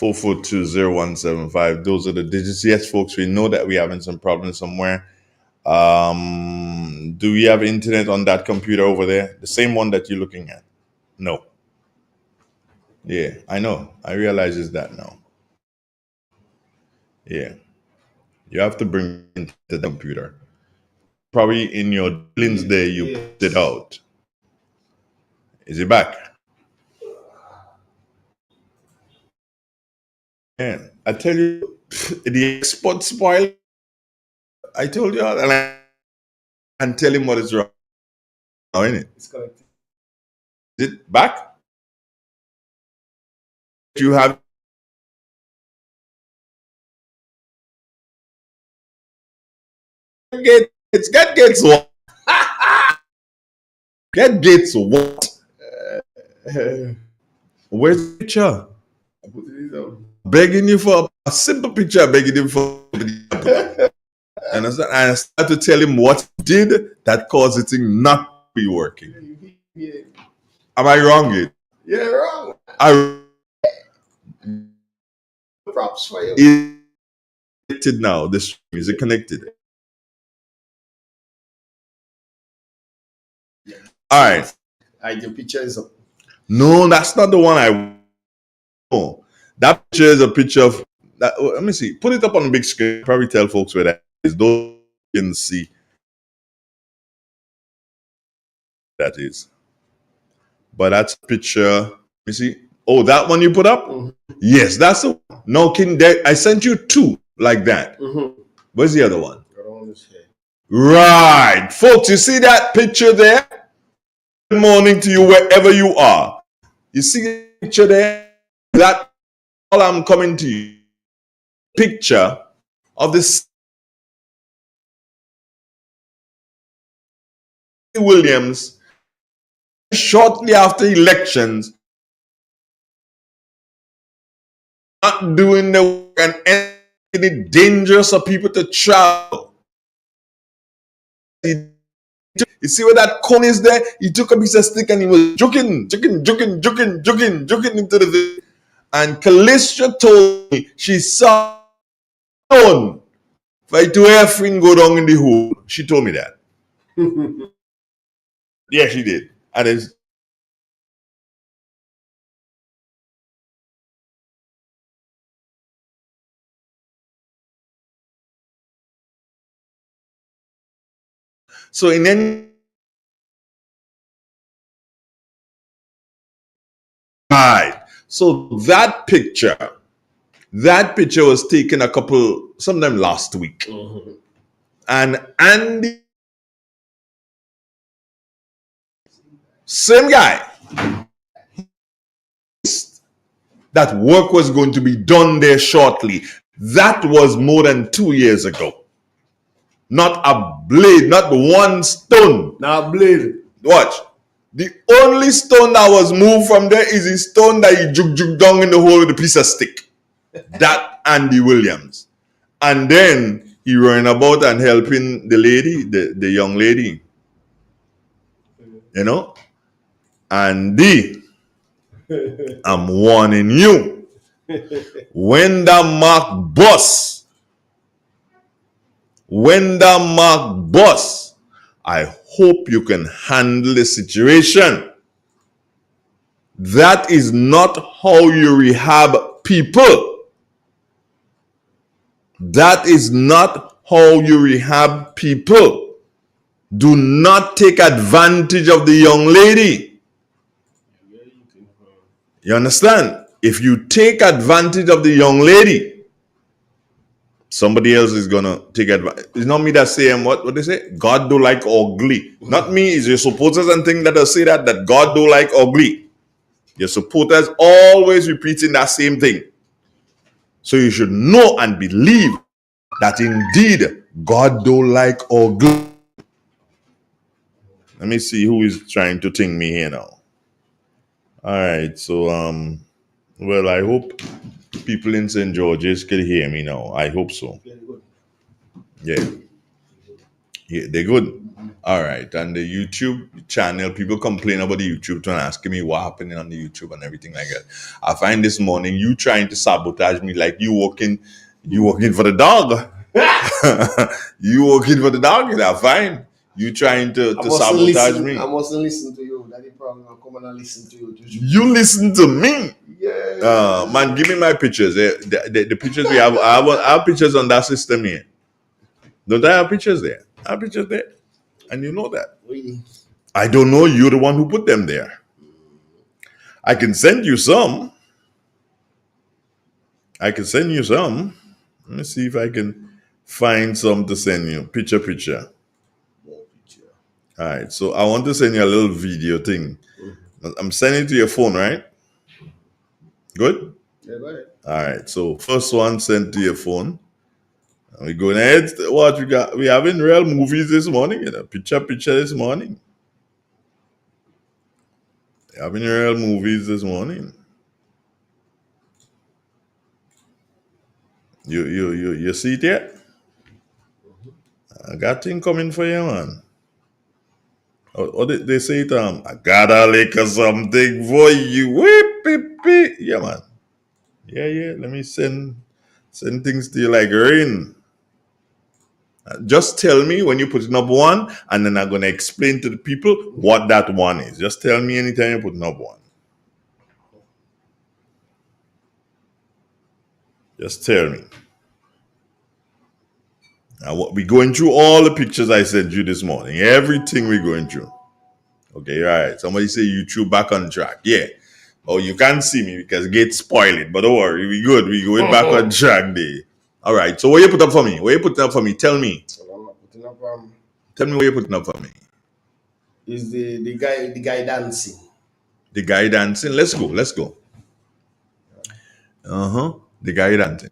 4420175. Those are the digits. Yes, folks, we know that we're having some problems somewhere. Do we have internet on that computer over there? The same one that you're looking at? No. Yeah, I know. I realize it's that now. Yeah. You have to bring it to the computer. Probably in your dealings there, you put it out. Is it back? Yeah. I tell you, the export spoil. I told you all, and I can tell him what is wrong. Now, isn't it? It's connected. Is it back? You have get Gates what? Get Gates what? Where's the picture? I put it down. Begging you for a simple picture, begging him for. And I started to tell him what he did that caused it not to be working. Yeah. Am I wrong, Gate? Yeah, wrong. Props for you. Is it connected now? This is it connected? All right. The picture is up. No, that's not the one I. No, that picture is a picture of. That, let me see. Put it up on the big screen. Probably tell folks where that is. Those can see. That is. But that's a picture. Let me see. Oh, that one you put up? Mm-hmm. Yes, that's the one. No, I sent you two like that. Mm-hmm. Where's the other one? Around his head. Right. Folks, you see that picture there? Good morning to you wherever you are. You see the picture there? That all I'm coming to you. Picture of this Williams shortly after elections not doing the work and making it dangerous for people to travel. You see where that cone is there? He took a piece of stick and he was juking into the village. And Callistra told me she saw stone fight to her friend go down in the hole. She told me that. Yeah, she did. And it's so in any right. So that picture was taken sometime last week. Mm-hmm. And Andy, same guy, that work was going to be done there shortly. That was more than 2 years ago. Not a blade, not one stone. Not blade. Watch. The only stone that was moved from there is the stone that he juk down in the hole with a piece of stick. That Andy Williams. And then he ran about and helping the lady, the young lady. You know? Andy, I'm warning you. When that mark bust, I hope you can handle the situation. That is not how you rehab people. That is not how you rehab people. Do not take advantage of the young lady. You understand? If you take advantage of the young lady, somebody else is gonna take advantage. It's not me that say what they say. God do like ugly. Not me. It's your supporters and things that say that God do like ugly. Your supporters always repeating that same thing. So you should know and believe that indeed God do like ugly. Let me see who is trying to ting me here now. All right. So well, I hope people in St. George's can hear me now. I hope so. Very good. Yeah. Yeah, they're good. All right, and the YouTube channel, people complain about the YouTube channel, asking me what happening on the YouTube and everything like that. I find this morning you trying to sabotage me like you working for the dog. You working for the dog, is that fine? You trying to sabotage me. I mustn't listen to you. That's the problem. I come and listen to you. You listen to me. Yeah. Man, give me my pictures. The pictures we have. I have pictures on that system here. Don't I have pictures there? I have pictures there. And you know that. Really? I don't know. You're the one who put them there. I can send you some. Let me see if I can find some to send you. Picture. More picture. All right. So I want to send you a little video thing. I'm sending it to your phone, right? Good? Yeah, go ahead. All right. So first one sent to your phone. We going ahead. What we got? We having real movies this morning. Picture this morning. Having real movies this morning. You see it yet? I got thing coming for you, man. Or they say it, I got a lick or something for you. Whip. Yeah, man. Yeah. Let me send things to you like rain. Just tell me when you're putting up one, and then I'm going to explain to the people what that one is. Just tell me anytime you're putting up one. Just tell me. Now, we're going through all the pictures I sent you this morning. Everything we're going through. Okay, all right. Somebody say YouTube back on track. Yeah. Oh, you can't see me because Gate spoil it. But don't worry, we good. We going back on track there. All right. So what you put up for me? Tell me. Tell me what you're putting up for me. Is the guy dancing? The guy dancing. Let's go. The guy dancing.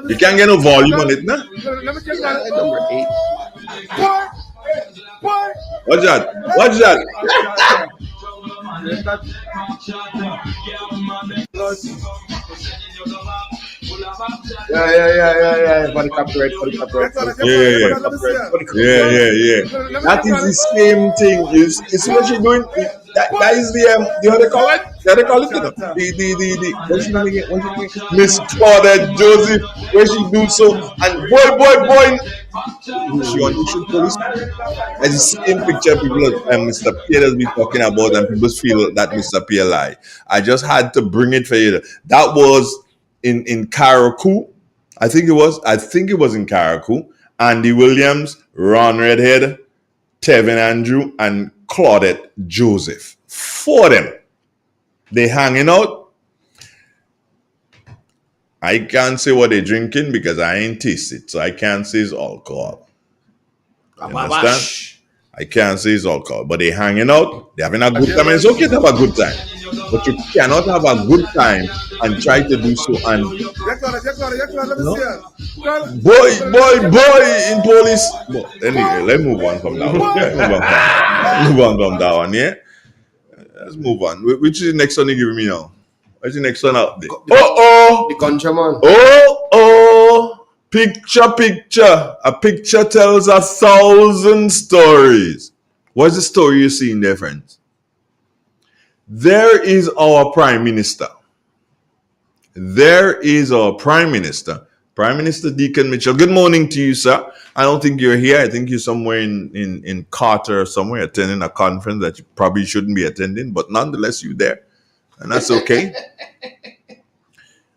You can't get no volume on it, nah? Number 8. What's that? Yeah. For the copyright. Yeah. That is the same thing. You see what you're doing? That is the how they call it? They call it, you know? The what's your name again? Miss Claudette Joseph, where she do so, and boy, she on issue police. As the same picture people Mr. Pierre has been talking about, and people feel that Mr. Pierre lie. I just had to bring it for you. That was in Karakou. I think it was in Karakou. Andy Williams, Ron Redhead, Tevin Andrew, and Claudette Joseph. 4 of them. They hanging out. I can't say what they're drinking because I ain't tasted, so I can't say it's alcohol. You understand? I can't say it's alcohol, but they hanging out. They having a good time. And it's okay to have a good time, but you cannot have a good time and try to do so. And boy in police. But anyway, let's move on from that one. Move on from that one. Yeah, let's move on. Which is the next one you giving me now? What's the next one out there? The countryman. Picture. A picture tells 1,000 stories. What's the story you see in there, friends? There is our Prime Minister. Prime Minister Deacon Mitchell. Good morning to you, sir. I don't think you're here. I think you're somewhere in Carter or somewhere attending a conference that you probably shouldn't be attending, but nonetheless, you're there. And that's okay.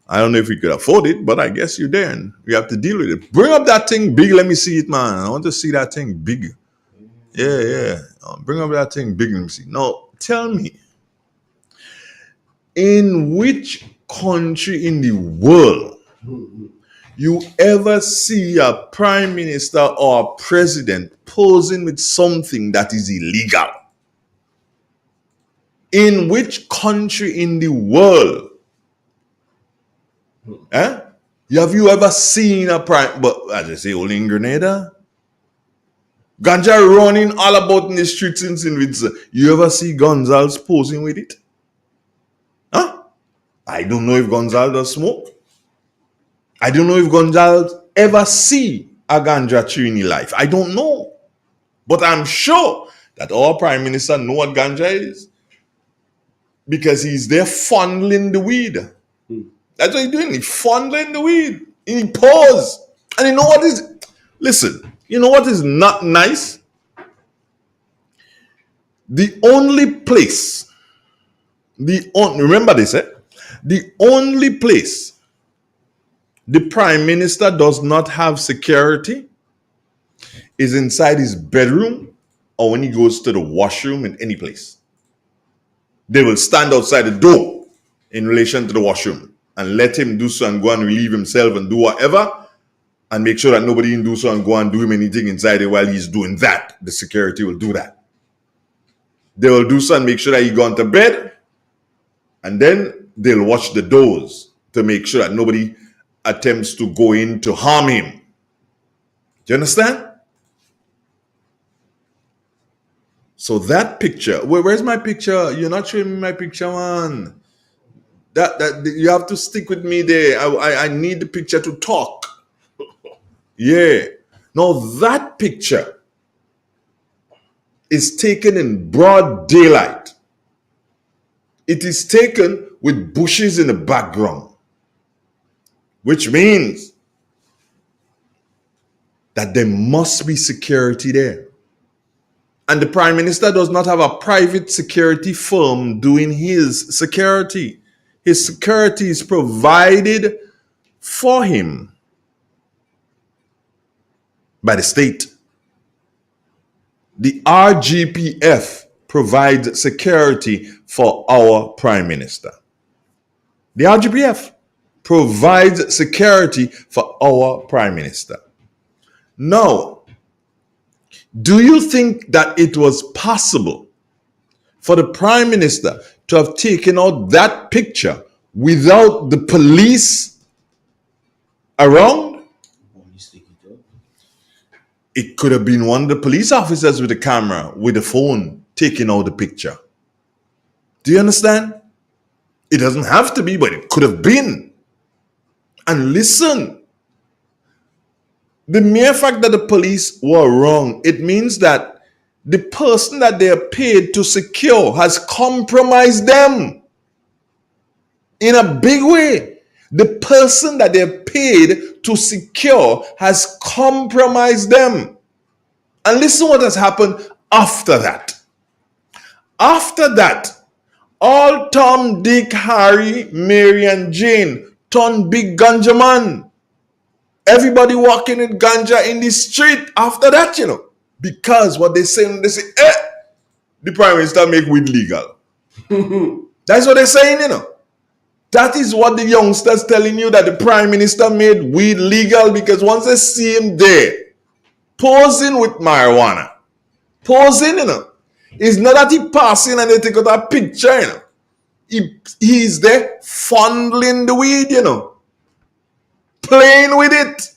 I don't know if we could afford it, but I guess you're there and we have to deal with it. Bring up that thing big. Let me see it, man. I want to see that thing big. Yeah. Bring up that thing big. Let me see. Now, tell me, in which country in the world you ever see a prime minister or a president posing with something that is illegal? In which country in the world? Have you ever seen a prime? But as I say, only in Grenada. Ganja running all about in the streets in St. Vincent. You ever see Gonzalez posing with it? I don't know if Gonzalez does smoke. I don't know if Gonzalez ever see a ganja tree in his life. I don't know. But I'm sure that our Prime Minister know what ganja is because he's there fondling the weed. That's what he's doing. He's fondling the weed. He pause. And you know what is... Listen, you know what is not nice? The only place... Remember this, eh? The only place the Prime Minister does not have security is inside his bedroom or when he goes to the washroom in any place. They will stand outside the door in relation to the washroom and let him do so and go and relieve himself and do whatever and make sure that nobody can do so and go and do him anything inside it while he's doing that. The security will do that. They will do so and make sure that he gone to bed, and then they'll watch the doors to make sure that nobody attempts to go in to harm him. Do you understand? So that picture, where's my picture? You're not showing me my picture, man. That you have to stick with me there. I need the picture to talk. Yeah. Now that picture is taken in broad daylight. It is taken with bushes in the background, which means that there must be security there. And the Prime Minister does not have a private security firm doing his security. His security is provided for him by the state. The RGPF provides security for our Prime Minister. The RGPF provides security for our Prime Minister. Now, do you think that it was possible for the Prime Minister to have taken out that picture without the police around? It could have been one of the police officers with the camera, with the phone, taking out the picture. Do you understand? It doesn't have to be, but it could have been. And listen, the mere fact that the police were wrong, it means that the person that they are paid to secure has compromised them in a big way. The person that they're paid to secure has compromised them. And listen what has happened after that. After that, all Tom, Dick, Harry, Mary, and Jane turned big ganja man. Everybody walking with ganja in the street after that, you know. Because what they say, the Prime Minister make weed legal. That's what they're saying, you know. That is what the youngsters telling you, that the Prime Minister made weed legal, because once they see him there, posing with marijuana, posing, you know. It's not that he passing and they take out a picture, you know. He's there fondling the weed, you know. Playing with it.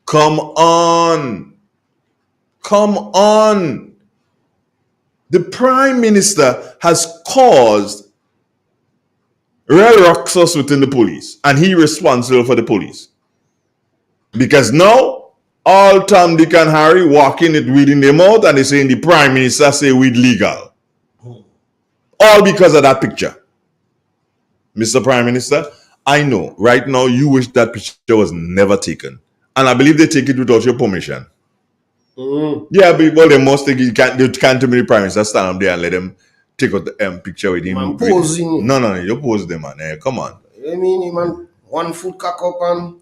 Come on. Come on. The Prime Minister has caused real ruckus within the police, and he responsible for the police. Because now, all Tom, Dick, and Harry walking it weed in their mouth, and they saying the Prime Minister say weed legal. All because of that picture. Mr. Prime Minister, I know right now you wish that picture was never taken. And I believe they take it without your permission. Yeah, but well, they must take it. They can't tell me the Prime Minister stand up there and let them take out the picture with him. Man posing. No, you pose them, man. Come on. I mean, man, 1 foot cock up and...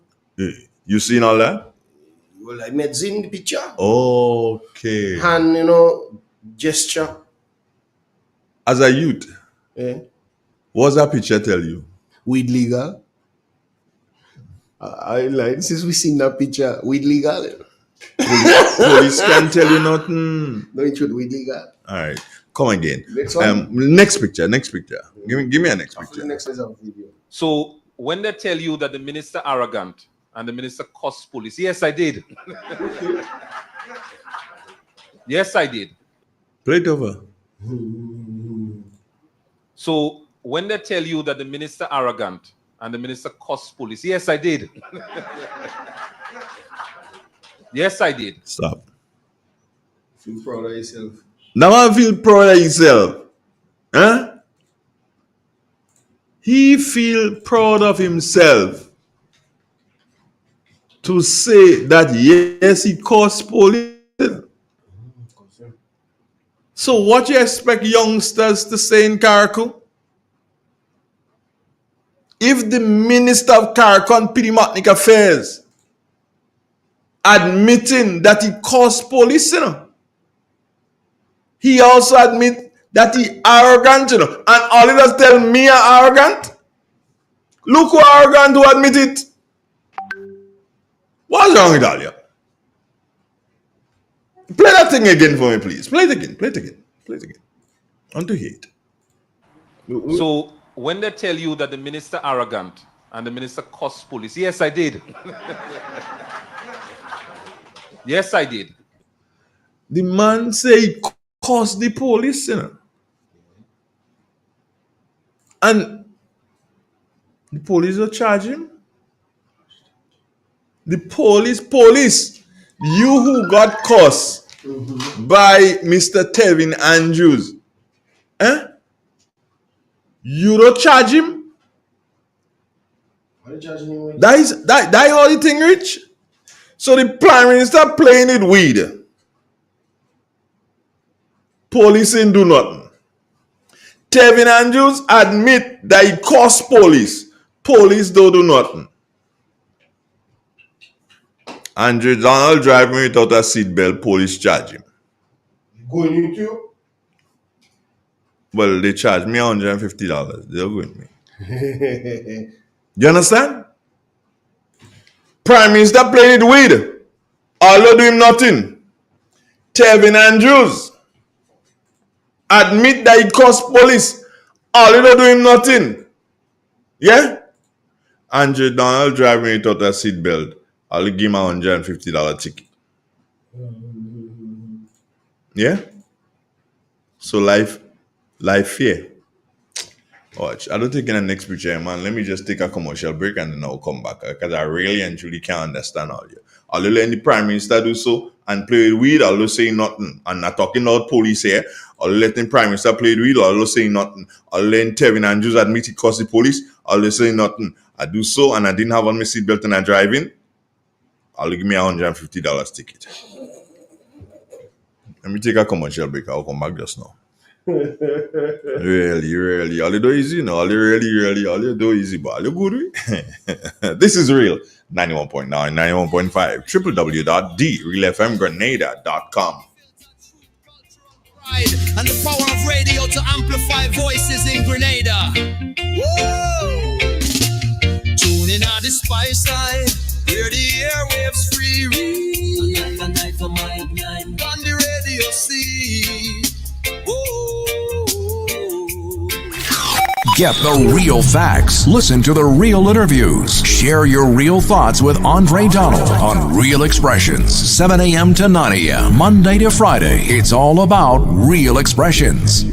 You seen all that? Well, I met in the picture. Okay. Hand, you know, gesture. As a youth, Yeah. what's that picture tell you? Weed legal. I like, since we seen that picture, weed legal. Police can't tell you nothing. No, it should weed legal. All right, come again. Next one. Next picture. Give me a next After picture. the next is a video. So when they tell you that the minister arrogant and the minister cost police, yes, I did. Yes, I did. Play it over. So when they tell you that the minister arrogant and the minister cussed police. Yes, I did. Yes, I did. Stop. Feel proud of yourself. Now I feel proud of himself. Huh? He feel proud of himself to say that yes, he caused police. So what you expect youngsters to say in Carriacou? If the Minister of Carriacou and Pediatric Affairs admitting that he caused police, he also admit that he arrogant, and all he does tell me I'm arrogant. Look who arrogant who admit it. What's wrong with all you? Play that thing again for me, please. Play it again. Play it again. Play it again. I want to hear it. So when they tell you that the minister arrogant and the minister cussed police, yes, I did. Yes, I did. The man say he caused the police, and the police will charge him. The police, you who got cussed by Mr. Tevin Andrews, you don't charge him? Why are you charging him with? That how the thing rich. So the prime minister playing it weed. Police ain't do nothing. Tevin Andrews admit that he caused police. Police don't do nothing. Andrew Donald driving without a seatbelt, police charge him. Going with you? Well, they charge me $150. They're going with me. You understand? Prime Minister playing it weed. All they do him nothing. Tevin Andrews admit that he caused police. All they do him nothing. Yeah? Andrew Donald driving without a seatbelt. I'll give him a $150 ticket. Yeah? So life fear. Watch. I don't think in the next picture, man. Let me just take a commercial break and then I'll come back. Because I really and truly can't understand all you. I'll let the Prime Minister do so and play with weed, I'll say nothing. I'm not talking about police here. I'll let the Prime Minister play with weed, I'll say nothing. I'll let Tevin Andrews admit he caused the police, I'll say nothing. I do so and I didn't have on my seatbelt and I drive in. I'll give me a $150 ticket. Let me take a commercial break. I'll come back just now. Really. All you do easy, all you really, all you do easy, but all you good. This is real. 91.9, 91.5, www.drealfmgrenada.com. And the power of radio to amplify voices in Grenada. Whoa! Tune in on the spice side, hear the airwaves free. On the radio see. Whoa! Get the real facts. Listen to the real interviews. Share your real thoughts with Andre Donald on Real Expressions, 7 a.m. to 9 a.m., Monday to Friday. It's all about Real Expressions.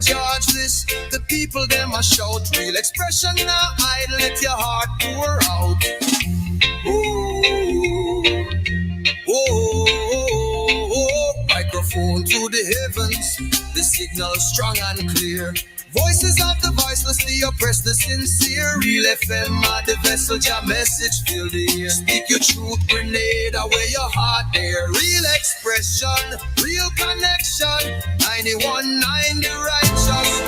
Charge this, the people them a shout. Real expression now, I let your heart pour out. Ooh, oh, microphone to the heavens, the signal strong and clear. Voices of the voiceless, the oppressed, the sincere. Real FM are the vessel, your message fill the air. Speak your truth, Grenada, where your heart there. Real expression, real connection. 91.9 the righteous.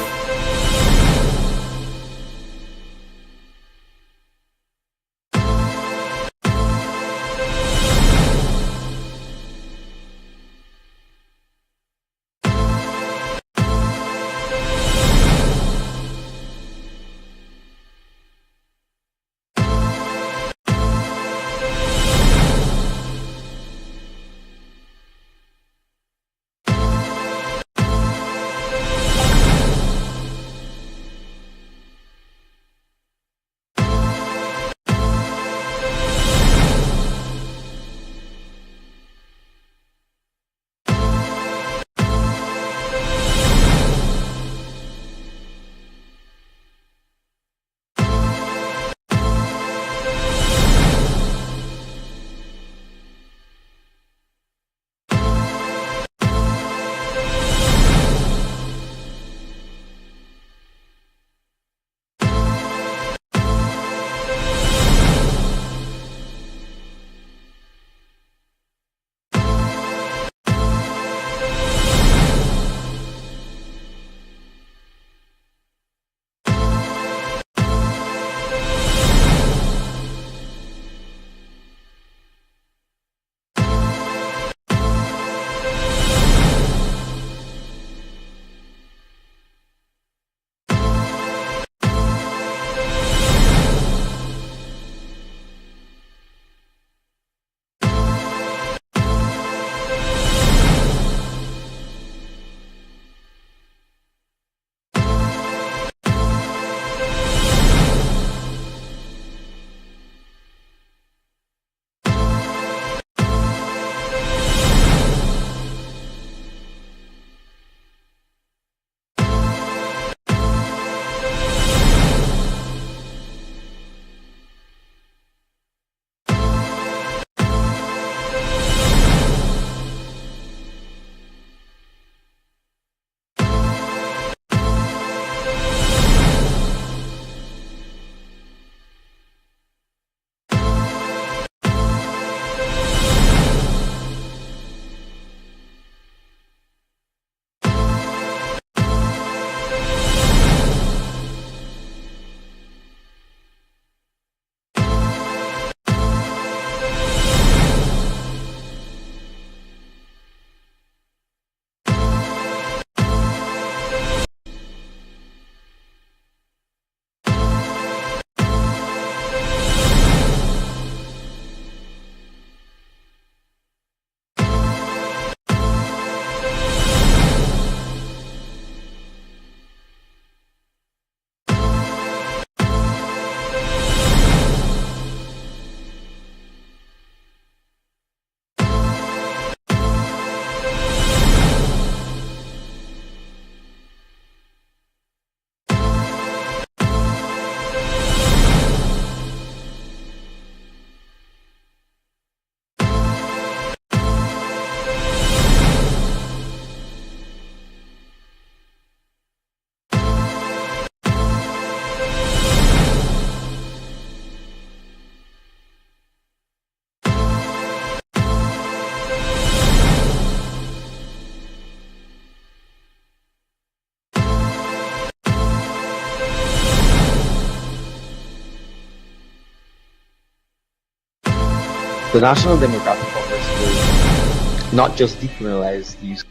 The National Democratic Congress will not just decriminalize the use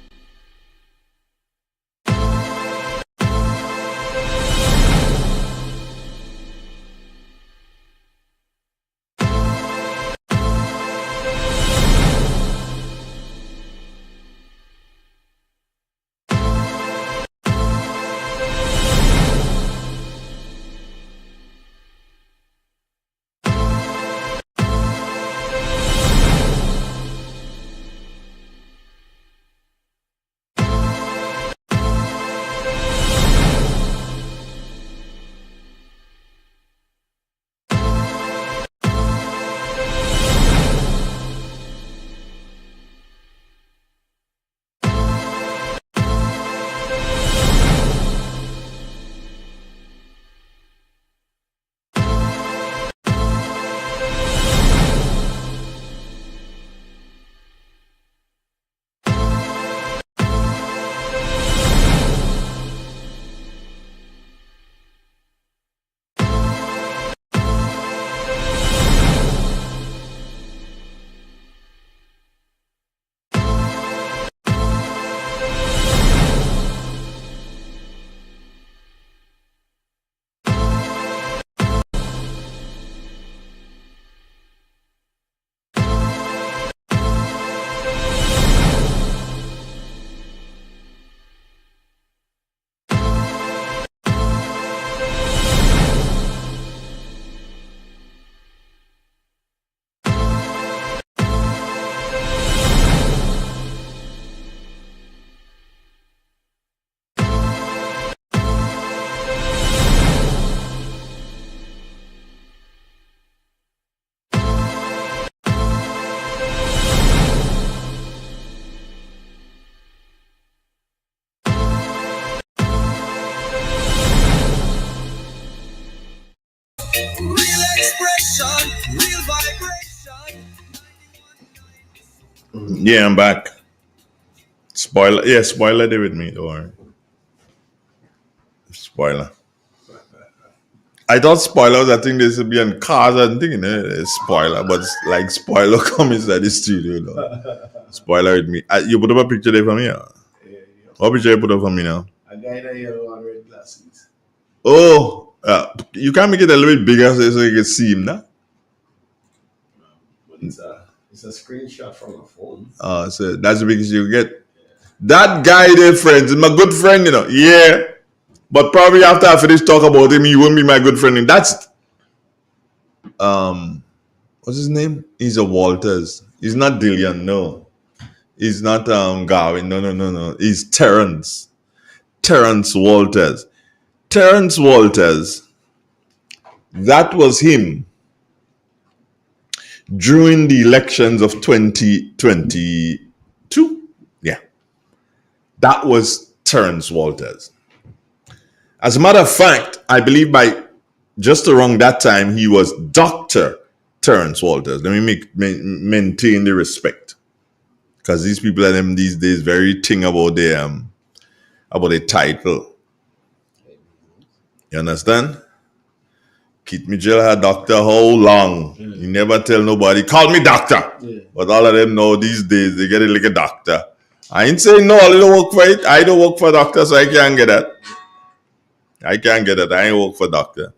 Real expression, real vibration. Yeah, I'm back. Spoiler. Yeah, spoiler there with me, don't worry. Spoiler. I thought spoilers, I think this would be on cars and thing, spoiler, but it's like spoiler comes at the studio, though. Spoiler with me. You put up a picture there for me? What picture you put up for me now? A guy in a yellow and red glasses. Oh, you can make it a little bit bigger so you can see him now. But it's a screenshot from a phone. So that's the biggest you get. That guy there, friends, is my good friend, Yeah. But probably after I finish talking about him, he won't be my good friend. And that's what's his name? He's a Walters. He's not Dillian, no. He's not Garvin. No. He's Terrence. Terrence Walters. Terrence Walters. That was him during the elections of 2022. Yeah. That was Terrence Walters. As a matter of fact, I believe by just around that time, he was Dr. Terrence Walters. Let me maintain the respect. Because these people are them these days very thing about the title. You understand? Keith Mitchell had doctor how long? Yeah. He never tell nobody, call me doctor. Yeah. But all of them know these days, they get it like a doctor. I ain't saying no, I don't work for it. I don't work for doctor, so I can't get that. I can't get it. I ain't work for doctor.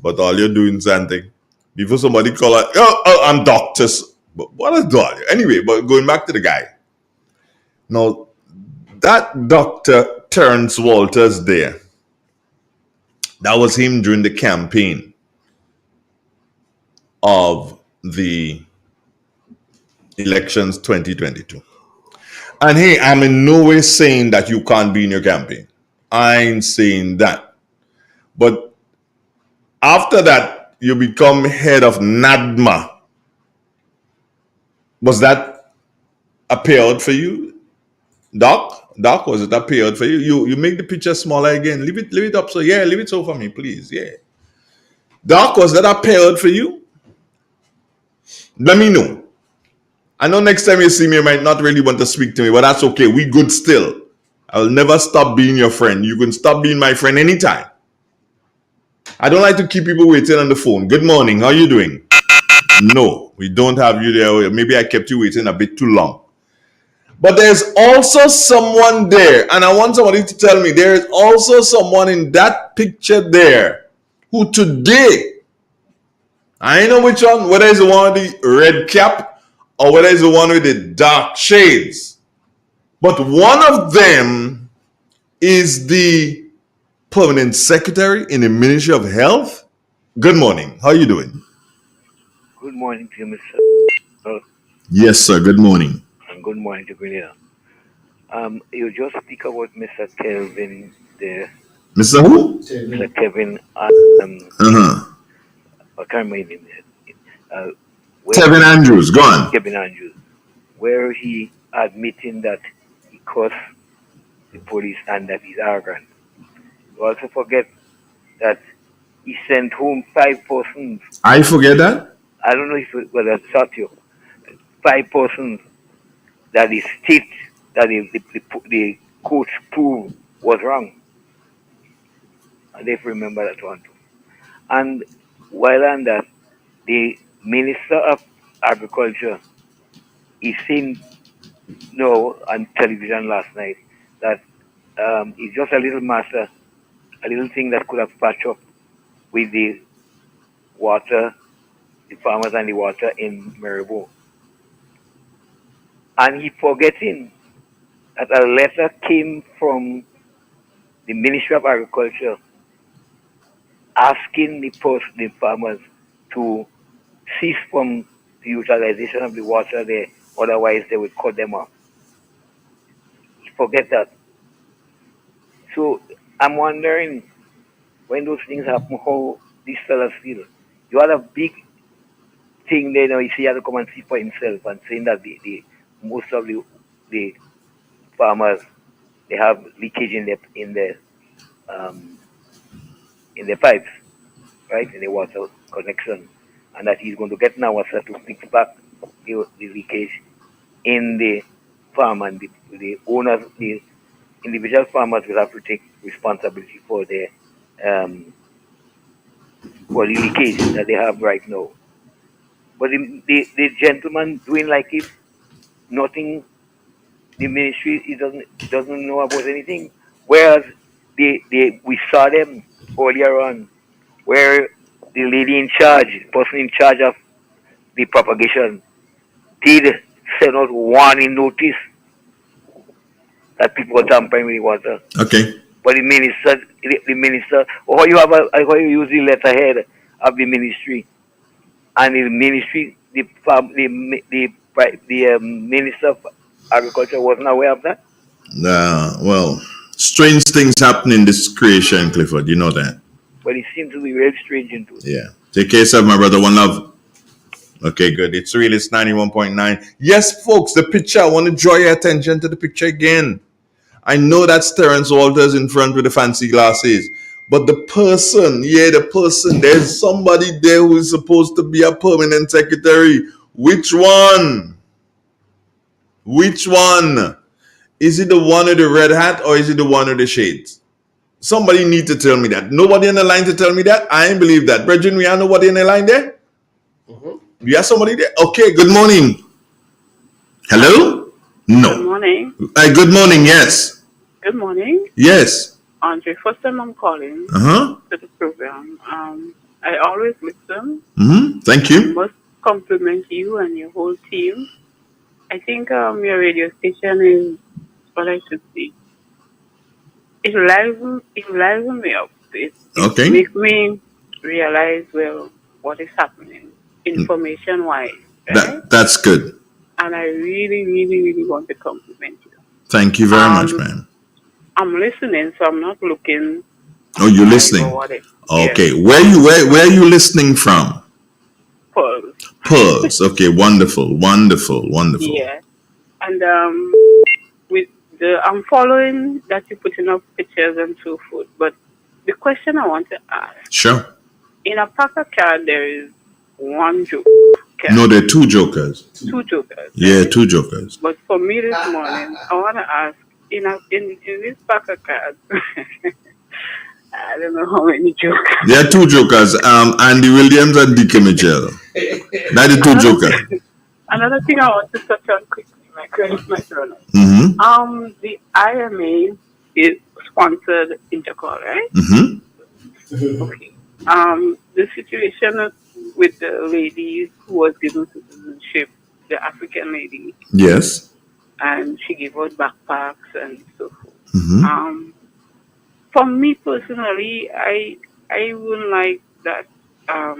But all you're doing something. Before somebody call it, I'm doctors. But what is that? Anyway, but going back to the guy. Now, that Dr. Terrence Walters there, that was him during the campaign of the elections 2022. And hey, I'm in no way saying that you can't be in your campaign. I ain't saying that. But after that, you become head of NADMA. Was that a payout for you? Doc, was it a payout for you? You make the picture smaller again. Leave it up. So yeah, leave it so for me, please. Yeah. Doc, was that a payout for you? Let me know. I know next time you see me, you might not really want to speak to me, but that's okay. We good still. I will never stop being your friend. You can stop being my friend anytime. I don't like to keep people waiting on the phone. Good morning. How are you doing? No, we don't have you there. Maybe I kept you waiting a bit too long. But there's also someone there, and I want somebody to tell me there is also someone in that picture there who today, I know which one, whether it's the one with the red cap or whether it's the one with the dark shades. But one of them is the permanent secretary in the Ministry of Health. Good morning. How are you doing? Good morning to you, Mr. Yes, sir. Good morning. And good morning to Grenada. You just speak about Mr. Kelvin there. Mr. Who? Mr. Kevin. I can't remember him. Kevin Andrews. Go on. Kevin Andrews. Where he admitting that he cursed the police and that he's arrogant. You also forget that he sent home 5 persons. I forget that? I don't know if it was a shot you. 5 persons that the state that the coach proved was wrong. And they remember that one too. And while on that, the Minister of Agriculture, he seen on television last night that it's just a little matter, a little thing that could have patched up with the water, the farmers and the water in Maribo. And he forgetting that a letter came from the Ministry of Agriculture asking the farmers to cease from the utilization of the water there, otherwise they would cut them off. He forget that. So I'm wondering, when those things happen, how these fellas feel. You had a big thing there, you see, he had to come and see for himself and saying that the most of the farmers, they have leakage in the pipes, right, in the water connection, and that he's going to get now to fix back the leakage in the farm, and the owners, the individual farmers will have to take responsibility for the leakage that they have right now. But the gentleman doing like if nothing, the ministry, he doesn't know about anything. Whereas we saw them earlier on, where the lady in charge, person in charge of the propagation, did send out warning notice that people are tampering with the water. Okay. But the minister, or how you use the letterhead of the ministry, and the ministry, the Minister of Agriculture wasn't aware of that. Well, strange things happen in this creation, Clifford. You know that. But it seems to be very strange into it. Yeah. Take care, of my brother. One love. Okay, good. It's real. It's 91.9. Yes, folks, the picture. I want to draw your attention to the picture again. I know that's Terrence Walters in front with the fancy glasses. But the person, there's somebody there who is supposed to be a permanent secretary. Which one? Which one? Is it the one with the red hat or is it the one with the shades? Somebody need to tell me that. Nobody on the line to tell me that? I ain't believe that. Brethren, we have nobody on the line there? We have somebody there? Okay, good morning. Hello? No. Good morning. Good morning, yes. Good morning. Yes. Andre, first time I'm calling to the program. I always listen. Thank you. I must compliment you and your whole team. I think your radio station is what I should say. It livens me up. It makes me realize, well, what is happening information-wise. Right? That's good. And I really, really, really want to compliment you. Thank you very much, ma'am. I'm listening, so I'm not looking. Oh, you're listening. Okay, yes. Where are you listening from? Pearls. Pearls. Okay, wonderful. Yeah, and I'm following that you're putting up pictures and so forth. But the question I want to ask. Sure. In a pack of cards, there is one joke. No, there are two jokers. Two jokers. Yeah, two jokers. But for me this morning, I want to ask, in this pack of cards, I don't know how many jokers. There are two jokers, Andy Williams and Dickie Mitchell. That's the two jokers. Another thing I want to touch on quickly, my credit, my turn. Mm-hmm. The IMA is sponsored intercall, right? Mm-hmm. Okay. The situation with the lady who was given citizenship, the African lady. Yes. And she gave out backpacks and so forth. Mm-hmm. For me personally, I wouldn't like that a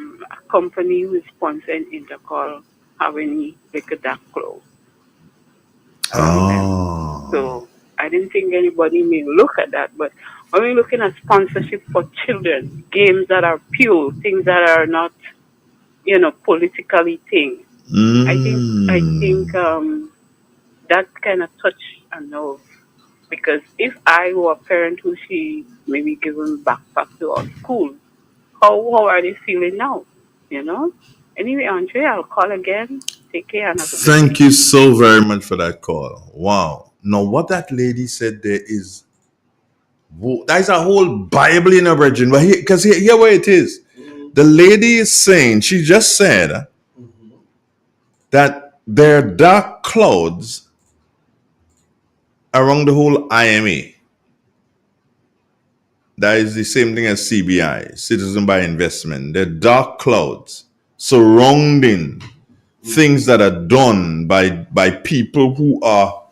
company who is sponsoring intercall have any like a dark cloud. So I didn't think anybody may look at that, but when we're looking at sponsorship for children, games that are pure, things that are not, politically things, I think that kind of touch a nerve. Because if I were a parent who she maybe given backpack to our school, how are they feeling now? Anyway, Andre, I'll call again. Take care. And thank you so very much for that call. Wow. Now, what that lady said there is, that is a whole Bible in a virgin. But because here where it is. The lady is saying, she just said that there are dark clouds around the whole IMA. That is the same thing as CBI, Citizen by Investment. There are dark clouds surrounding things that are done by people who are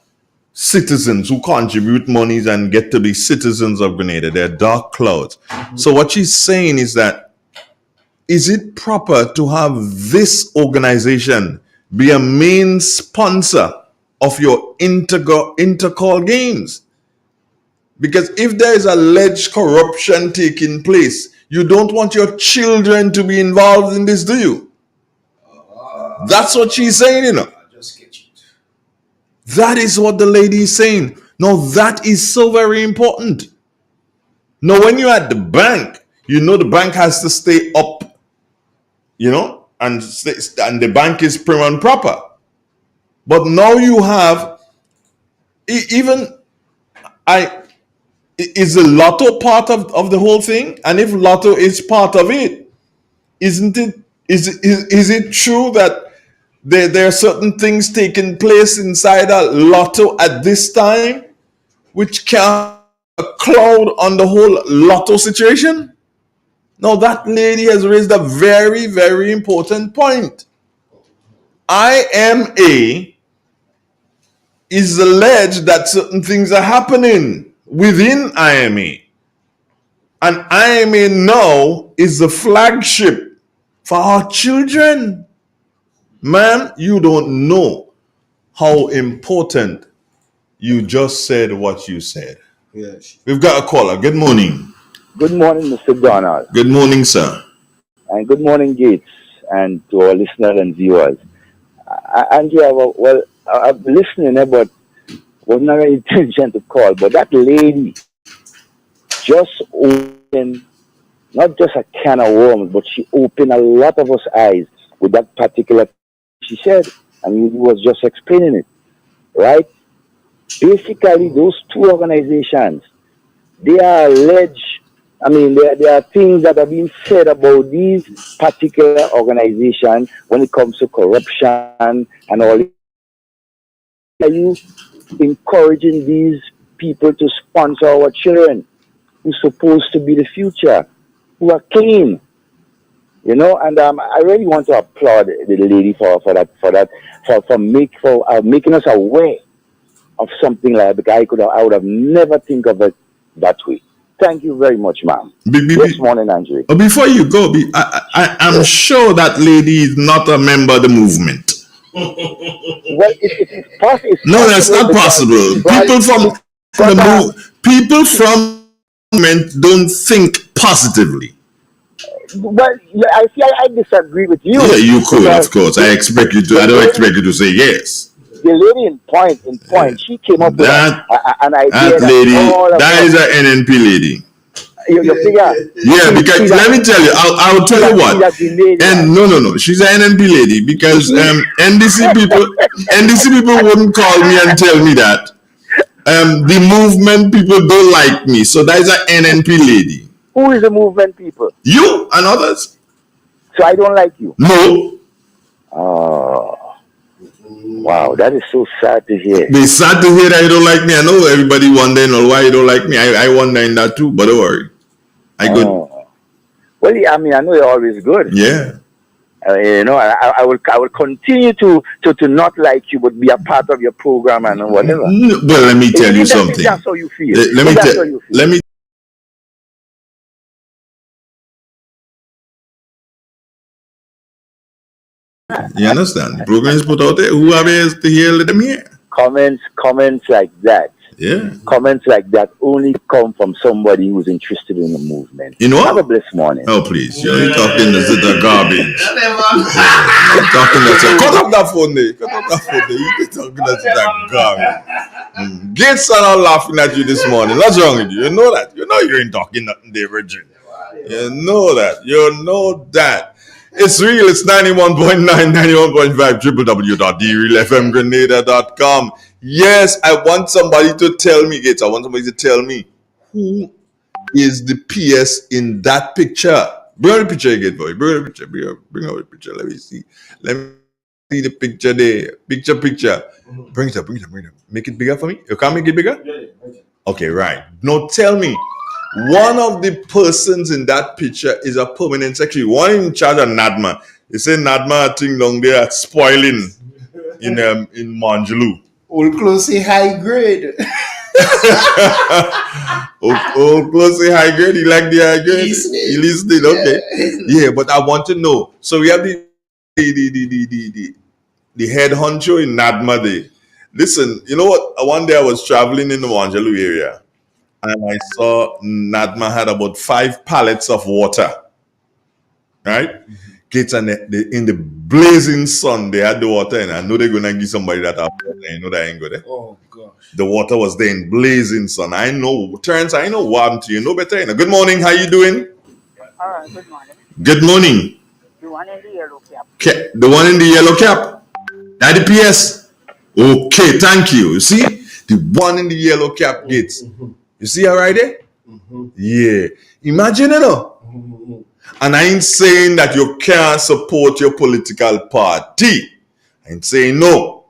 citizens, who contribute monies and get to be citizens of Grenada. They're dark clouds. So what she's saying is that, is it proper to have this organization be a main sponsor of your intercall games? Because if there is alleged corruption taking place, you don't want your children to be involved in this, do you? That's what she's saying, Just get it. That is what the lady is saying. No, that is so very important. Now, when you're at the bank, the bank has to stay up, and the bank is prim and proper. But now you have, is the lotto part of the whole thing? And if lotto is part of it, is it true that there are certain things taking place inside a lotto at this time which can cloud on the whole lotto situation? Now, that lady has raised a very, very important point. IMA is alleged that certain things are happening within IMA. And IMA now is the flagship for our children. Man, you don't know how important you just said what you said. Yes. We've got a caller. Good morning. Good morning, Mr. Donald. Good morning, sir. And good morning, Gates, and to our listeners and viewers. Andrea, well, I'm listening, but was not very intelligent to call. But that lady just opened not just a can of worms, but she opened a lot of us eyes with that particular. She said, and he was just explaining it, right? Basically, those two organizations, they are alleged. I mean, there are things that are being said about these particular organizations when it comes to corruption and all. Are you encouraging these people to sponsor our children who's supposed to be the future, who are clean? And I really want to applaud the lady for making us aware of something like that. I would have never think of it that way. Thank you very much, ma'am. This morning, Andre. Before you go, I'm sure that lady is not a member of the movement. Well, it's possible. No, that's not possible. People from the movement don't think positively. Well, I disagree with you. Yeah, you could, of course. I don't expect you to say yes. The lady in point, she came up with an idea. That lady, that is an NNP lady. You figure? Yeah, because let me tell you, I'll tell you what. And no, she's an NNP lady because NDC people wouldn't call me and tell me that. The movement people don't like me, so that is an NNP lady. Who is the movement people? You and others. So I don't like you. No. Oh, wow, that is so sad to hear. It's sad to hear that you don't like me. I know everybody wondering why you don't like me. I wonder in that too, but don't worry. I good. Well, yeah, I mean, I know you're always good. Yeah. You know, I will continue to not like you, but be a part of your program and whatever. Well, let me tell you something. That's how you feel. Let me. You understand? The program is put out there. Whoever is to hear, let them hear. Comments like that. Yeah. Comments like that only come from somebody who's interested in the movement. You know what? Have a blessed morning. Oh, please. You're talking the garbage. You're talking that. Cut off that phone there. Cut off that phone there. You're talking that garbage. Gates are not laughing at you this morning. What's wrong with you? You know that. You know you ain't talking nothing there, Virgin. You know that. You know that. It's real. It's 91.9, 91.5, www.therealfmgrenada.com. Yes, I want somebody to tell me, Gates. I want somebody to tell me who is the PS in that picture. Bring out the picture again, boy. Bring out the picture. Bring out the picture. Let me see. Let me see the picture there. Picture. Bring it up. Make it bigger for me. You can't make it bigger? Okay, right. Now tell me. One of the persons in that picture is a permanent secretary. One in charge of NADMA. They say NADMA, I think, down there spoiling in Manjulu. All close say high grade. All close say high grade. You like the high grade? You listening? Okay. Yeah, but I want to know. So we have the head honcho in NADMA there. Listen, you know what? One day I was traveling in the Manjulu area. And I saw NADMA had about 5 pallets of water. Right? Kids in the blazing sun, they had the water, and I know they're gonna give somebody that up. I know that ain't good. Oh gosh. The water was there in blazing sun. I know, Terrence, I know what happened to you. No better. Good morning, how you doing? Good morning. Good morning. The one in the yellow cap. The one in the yellow cap. That the PS. Okay, thank you. You see? The one in the yellow cap, Gates. You see her right there? Yeah. Imagine it, And I ain't saying that you can't support your political party. I ain't saying no.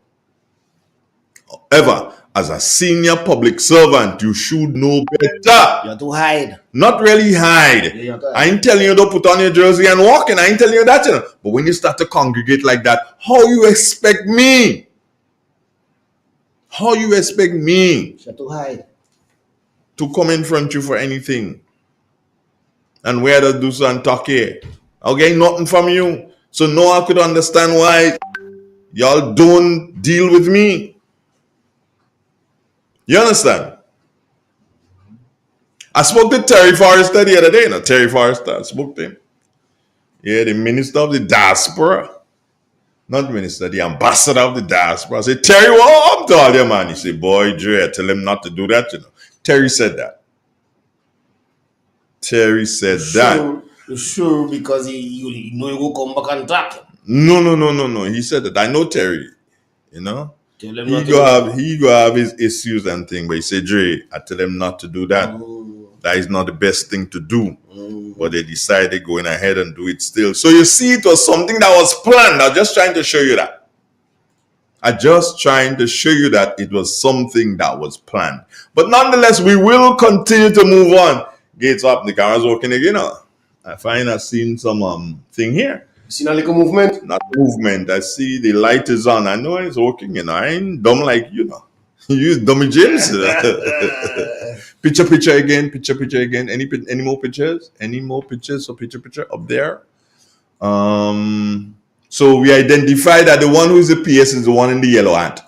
However, as a senior public servant, you should know better. You have to hide. Not really hide. I ain't telling you to put on your jersey and walk in. I ain't telling you that. But when you start to congregate like that, how you expect me? How you expect me? You have to hide. To come in front of you for anything. And where to do some talk here. Okay, nothing from you. So now I could understand why y'all don't deal with me. You understand? I spoke to Terry Forrester the other day. Terry Forrester, I spoke to him. Yeah, the minister of the diaspora. Not minister, the ambassador of the diaspora. I said, Terry, what up to all your man? He said, boy, Dre, tell him not to do that, Terry said that. Terry said that. You sure because you know you go come back and talk? No. He said that. I know Terry. You know? He go have his issues and thing, but he said, Dre, I tell him not to do that. That is not the best thing to do. But they decided going ahead and do it still. So you see, it was something that was planned. I'm just trying to show you that. It was something that was planned. But nonetheless, we will continue to move on. Gates up, the camera's working again. I find I've seen some thing here. You seen a little movement? Not movement. I see the light is on. I know it's working, I ain't dumb like you know. You use dummy James. Picture again. Any more pictures? So picture up there. So we identify that the one who is the PS is the one in the yellow hat.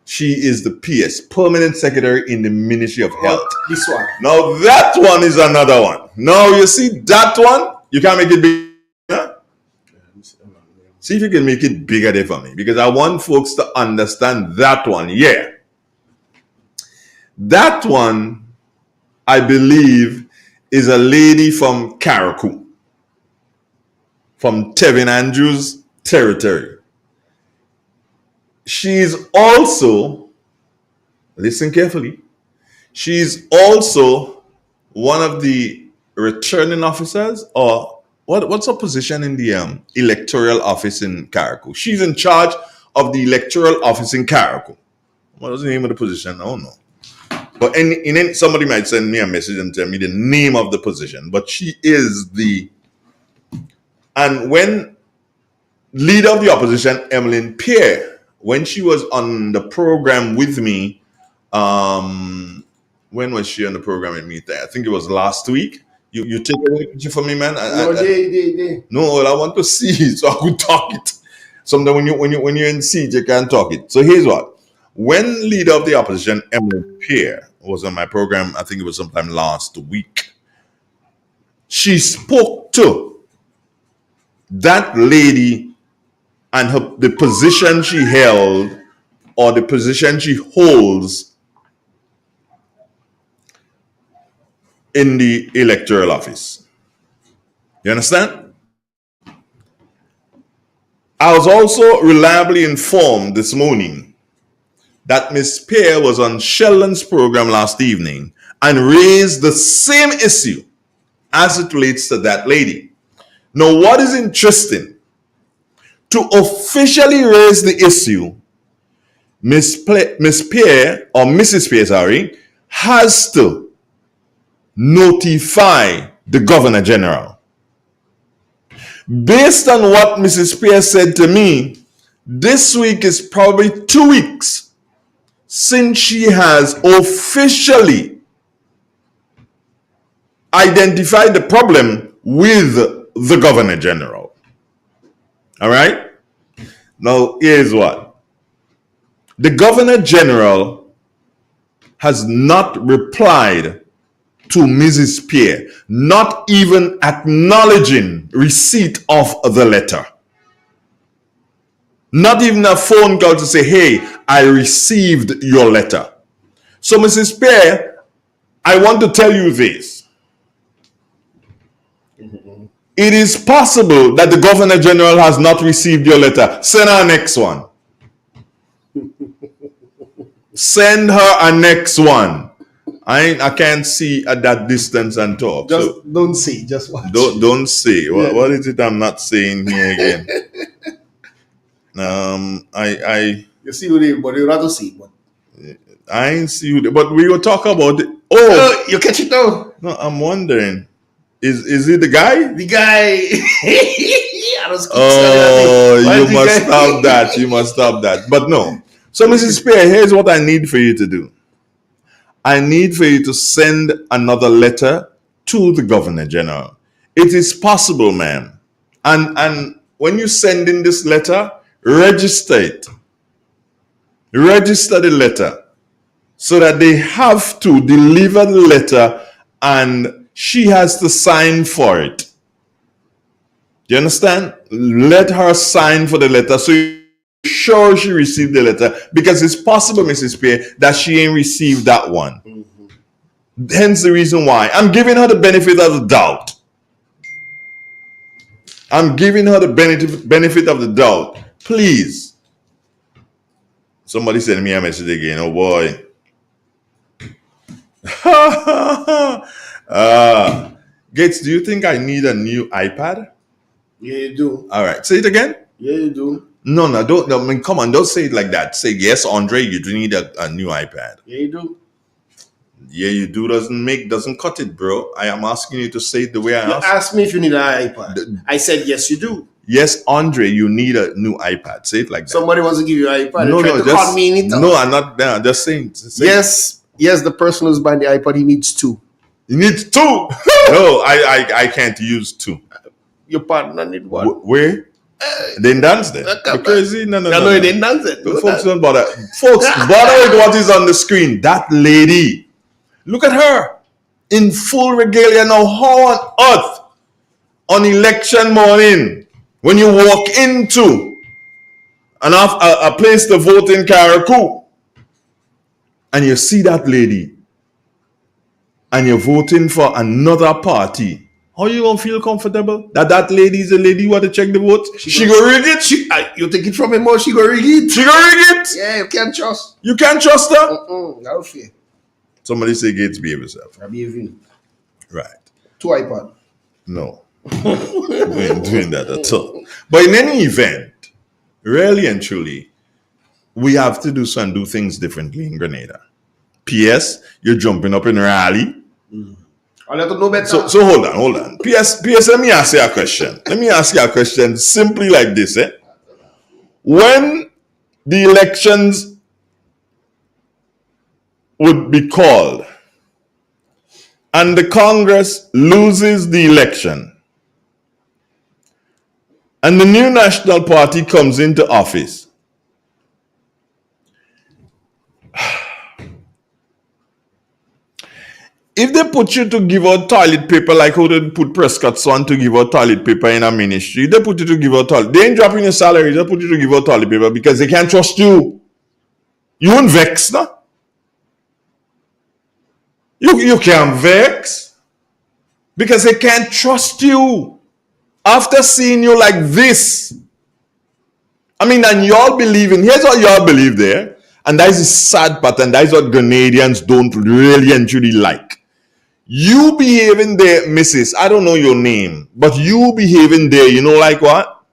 She is the PS, Permanent Secretary in the Ministry of Health. This one. Now that one is another one. Now you see that one, you can't make it bigger. See if you can make it bigger there for me, because I want folks to understand that one. Yeah. That one, I believe, is a lady from Karakou, from Tevin Andrews territory. She's also, listen carefully, she's also one of the returning officers, or what's her position in the electoral office in Carriacou? She's in charge of the electoral office in Carriacou. What was the name of the position? I don't know. But somebody might send me a message and tell me the name of the position. But she is and when leader of the opposition, Emmeline Pierre, when she was on the program with me, when was she on the program with me? I think it was last week. You take a picture for me, man. No, I want to see it so I could talk it. Sometimes when you're in siege, you can't talk it. So here's what. When leader of the opposition, Emmeline Pierre, was on my program, I think it was sometime last week, she spoke to that lady and the position she held or the position she holds in the electoral office. You understand? I was also reliably informed this morning that Miss Pierre was on Sheldon's program last evening and raised the same issue as it relates to that lady. Now, what is interesting, to officially raise the issue, Miss Pierre, or Mrs. Pierre, sorry, has to notify the Governor General. Based on what Mrs. Pierre said to me, this week is probably 2 weeks since she has officially identified the problem with the Governor General. All right? Now, here's what. The Governor General has not replied to Mrs. Pierre, not even acknowledging receipt of the letter. Not even a phone call to say, hey, I received your letter. So, Mrs. Pierre, I want to tell you this. It is possible that the Governor General has not received your letter. Send her a next one. Send her a next one. I can't see at that distance and talk. Just so don't say, just watch. Don't say. Yeah. What is it I'm not saying here again? You see what but you rather see. But I ain't see you, but we will talk about it. You catch it now. No, I'm wondering. Is it the guy? The guy. You must stop that. You must stop that. But no. So, Mrs. Pierre, here's what I need for you to do. I need for you to send another letter to the Governor General. It is possible, ma'am. And when you send in this letter, register it. Register the letter so that they have to deliver the letter and she has to sign for it. Do you understand? Let her sign for the letter so you're sure she received the letter, because it's possible, Mrs. Pierre, that she ain't received that one. Mm-hmm. Hence the reason why I'm giving her the benefit of the doubt. I'm giving her the benefit of the doubt. Please. Somebody sent me a message again. Oh boy. Gates, do you think I need a new iPad? Yeah, you do. All right. Say it again. Yeah, you do. No, don't. I mean, come on. Don't say it like that. Say, yes, Andre, you do need a new iPad. Yeah, you do. Yeah, you do doesn't cut it, bro. I am asking you to say it the way I asked. You asked me if you need an iPad. I said, yes, you do. Yes, Andre, you need a new iPad. Say it like that. Somebody wants to give you an iPad. No, just me in it. No, I'm not there. Just saying. Yes, the person who's buying the iPad, he needs two. He needs two? No, I can't use two. Your partner need one. Where? They didn't dance there. You're crazy? No. He didn't dance it. Folks don't bother. Folks, bother with what is on the screen. That lady. Look at her. In full regalia now. How on earth? On election morning, when you walk into a place to vote in Carriacou, and you see that lady, and you're voting for another party, how you gonna feel comfortable that lady is a lady who want to check the vote? She go rig it. You take it from him, or she go rig it. She go rig it. Yeah, you can't trust. You can't trust her. No fear. Somebody say, Gates, behave yourself. I behave. Right. 2 iPad. No. We ain't doing that at all. But in any event, really and truly, we have to do things differently in Grenada. P.S. You're jumping up in rally. I let them know better. So hold on. P.S. Let me ask you a question. Let me ask you a question simply like this. When the elections would be called and the Congress loses the election and the new National Party comes into office, if they put you to give out toilet paper like how they put Prescott's son to give out toilet paper in a ministry, they put you to give out toilet. They ain't dropping your salary, they put you to give out toilet paper because they can't trust you. You won't vex, no? You can't vex because they can't trust you after seeing you like this. I mean, and y'all believe in, here's what y'all believe there, and that is the sad part, and that is what Grenadians don't really and truly like. You behaving there, Mrs. I don't know your name, but you behaving there, you know, like what?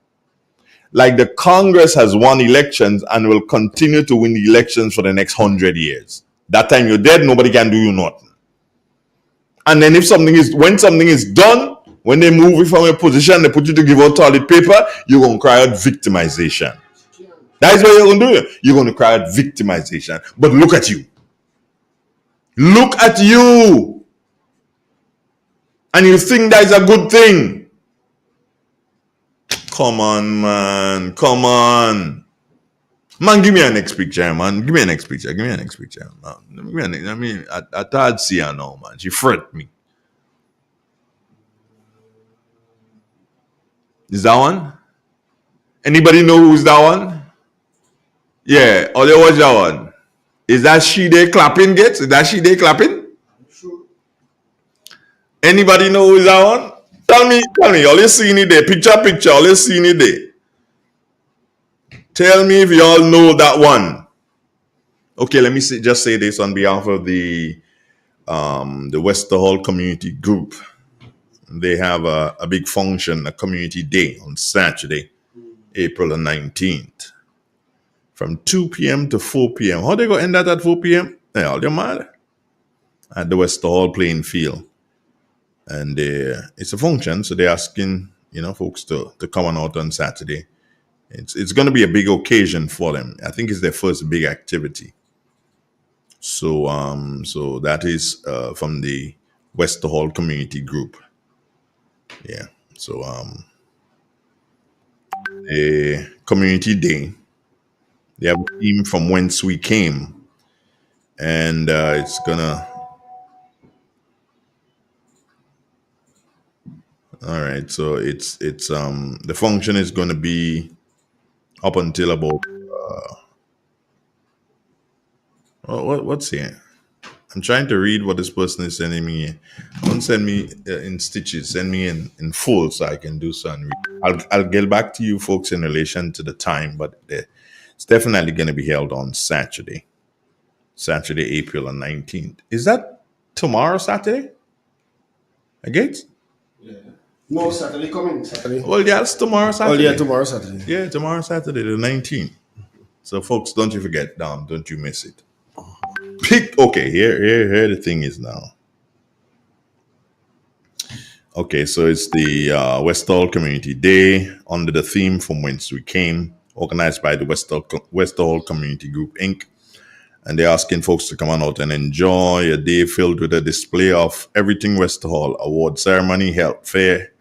Like the Congress has won elections and will continue to win the elections for the next 100 years. That time you're dead, nobody can do you nothing. And then when something is done, when they move you from a position, they put you to give out toilet paper, you're going to cry out victimization. That is what you're going to do. You're going to cry out victimization. But look at you. Look at you. And you think that is a good thing. Come on, man. Come on. Man, give me a next picture, man. Give me a next picture. Man. I thought I'd see her now, man. She fret me. Is that one? Anybody know who's that one? Yeah. Or there was that one. Is that she there clapping, Gates? Is that she there clapping? Anybody know who is that one? Tell me. All you seen it there. Picture. All you seen it there. Tell me if you all know that one. Okay, let me just say this on behalf of the Wester Hall Community Group. They have a big function, a community day on Saturday, April the 19th, from 2 p.m. to 4 p.m. How they go end that at 4 p.m.? Yeah, all your mad. At the Wester Hall playing field. And it's a function, so they're asking, folks to come on out on Saturday. It's going to be a big occasion for them. I think it's their first big activity. So that is from the Wester Hall Community Group. Yeah. So a community day. They have a theme from whence we came, and it's gonna. All right, so it's the function is going to be up until about what's here? I'm trying to read what this person is sending me. Don't send me in stitches. Send me in full so I can do something. I'll get back to you folks in relation to the time, but it's definitely going to be held on Saturday, April 19th. Is that tomorrow, Saturday? Again? No, Saturday coming. Saturday. Well, yeah, it's tomorrow, Saturday. Oh, yeah, tomorrow, Saturday. Yeah, tomorrow, Saturday, the 19th. So, folks, don't you forget, don't you miss it. Okay, here the thing is now. Okay, so it's the Wester Hall Community Day under the theme from whence we came, organized by the Wester Hall Community Group, Inc. And they're asking folks to come on out and enjoy a day filled with a display of everything Wester Hall, award ceremony, health fair,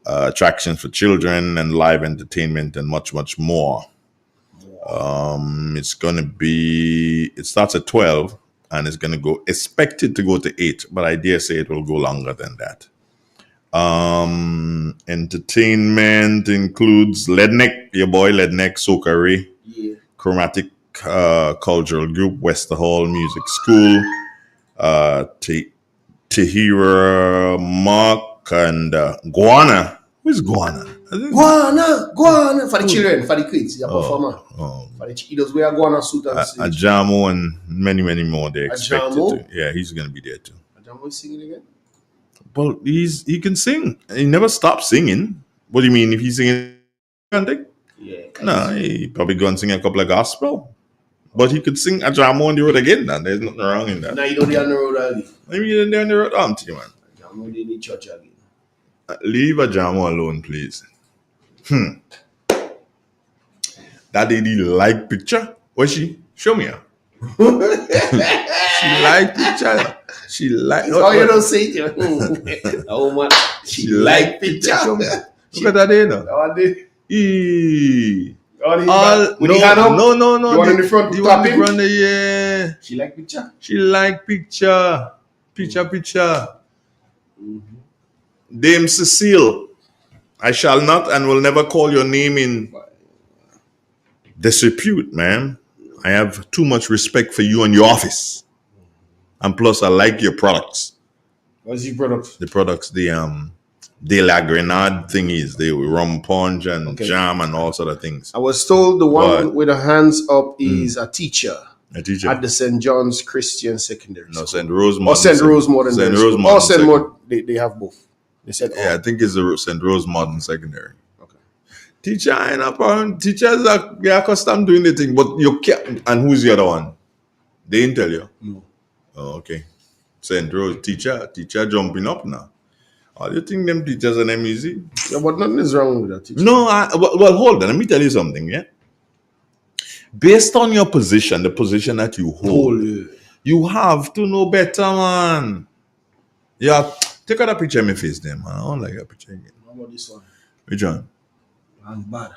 attractions for children, and live entertainment, and much, much more. It starts at 12, and it's going to expected to go to 8, but I dare say it will go longer than that. Entertainment includes Ledneck, your boy Ledneck, Soca Ray, Chromatic Cultural Group, Wester Hall Music School, Tahira, Mark, and Guana. Who's Guana? Guana for the children, for the kids. Yeah, performer. For the he does wear a Guana suit and stage. Ajamo and many more. They expected to. Yeah, he's gonna be there too. Ajamo is singing again. Well, he can sing. He never stopped singing. What do you mean if he's singing? Yeah. No, he probably go and sing a couple of gospel. But he could sing a Jamo on the road again, and there's nothing wrong in that. Now you know they on the road again. Maybe you didn't on the road, aren't you, man? Jamo they need church again. Leave a Jamo alone, please. That lady like picture? What's she? Show me her. She like picture. She like. Oh, you don't say it. Oh man, She like picture. Show me. Look at that there, no. That one there. Eee. With the hand up? No. The one in the front, The one in clapping? the front, yeah. She like picture. She like picture. Picture. Dame Cecile, I shall not and will never call your name in disrepute, man. I have too much respect for you and your office. And plus, I like your products. What's your products? The products, De La Grenade thingies, the rum punch and jam and all sort of things. I was told the one with the hands up is a teacher. A teacher At the St. John's Christian Secondary School. No, St. Rose Or St. Rose Modern. St. Rose Or Modern. St. Modern. They have both. They said, I think it's the St. Rose Modern Secondary. Okay. Teacher, I know, teachers are accustomed doing the thing, but you can't. And who's the other one? They didn't tell you? No. Oh, okay. St. Rose, teacher jumping up now. Oh, you think them teachers are them easy? Yeah, but nothing is wrong with that teacher. No, well, hold on. Let me tell you something, yeah? Based on your position, the position that you hold, you have to know better, man. Yeah, take out a picture of my face there, man. I don't like that picture again. How about this one? Which one? I'm bad.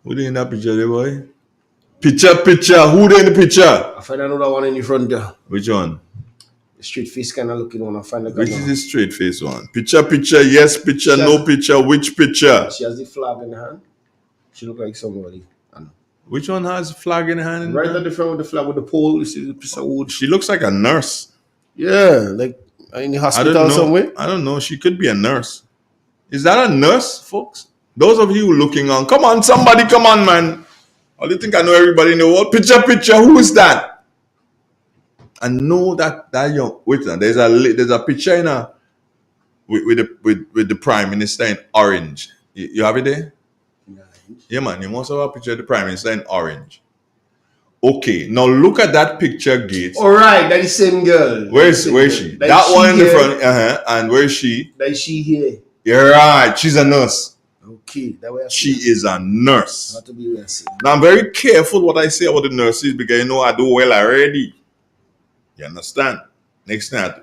Who they in that picture there, boy? Picture. Who they in the picture? I find another one in the front there. Which one? The straight face kind of looking one. I find Which is the straight face one? Picture, yes, picture, no picture, which picture? She has the flag in her hand. She look like somebody. I know. Which one has flag in her hand? Right at the front with the flag with the pole. You see the piece of wood. She looks like a nurse. Yeah, like in the hospital somewhere. I don't know. She could be a nurse. Is that a nurse, folks? Those of you looking on, come on, somebody, come on, man. I do think I know everybody in the world. Picture. Who is that? I know that young. Wait, now there's a picture in a with the Prime Minister in orange. You have it there? Yeah, man. You must have a picture of the Prime Minister in orange. Okay, now look at that picture, Gates. All right, that is same girl. Where is she? That one in the front. And where is she? That is she here. You're right. She's a nurse. Okay, that way. She is a nurse. Not to be well seen. Now I'm very careful what I say about the nurses because you know I do well already. You understand? Next time.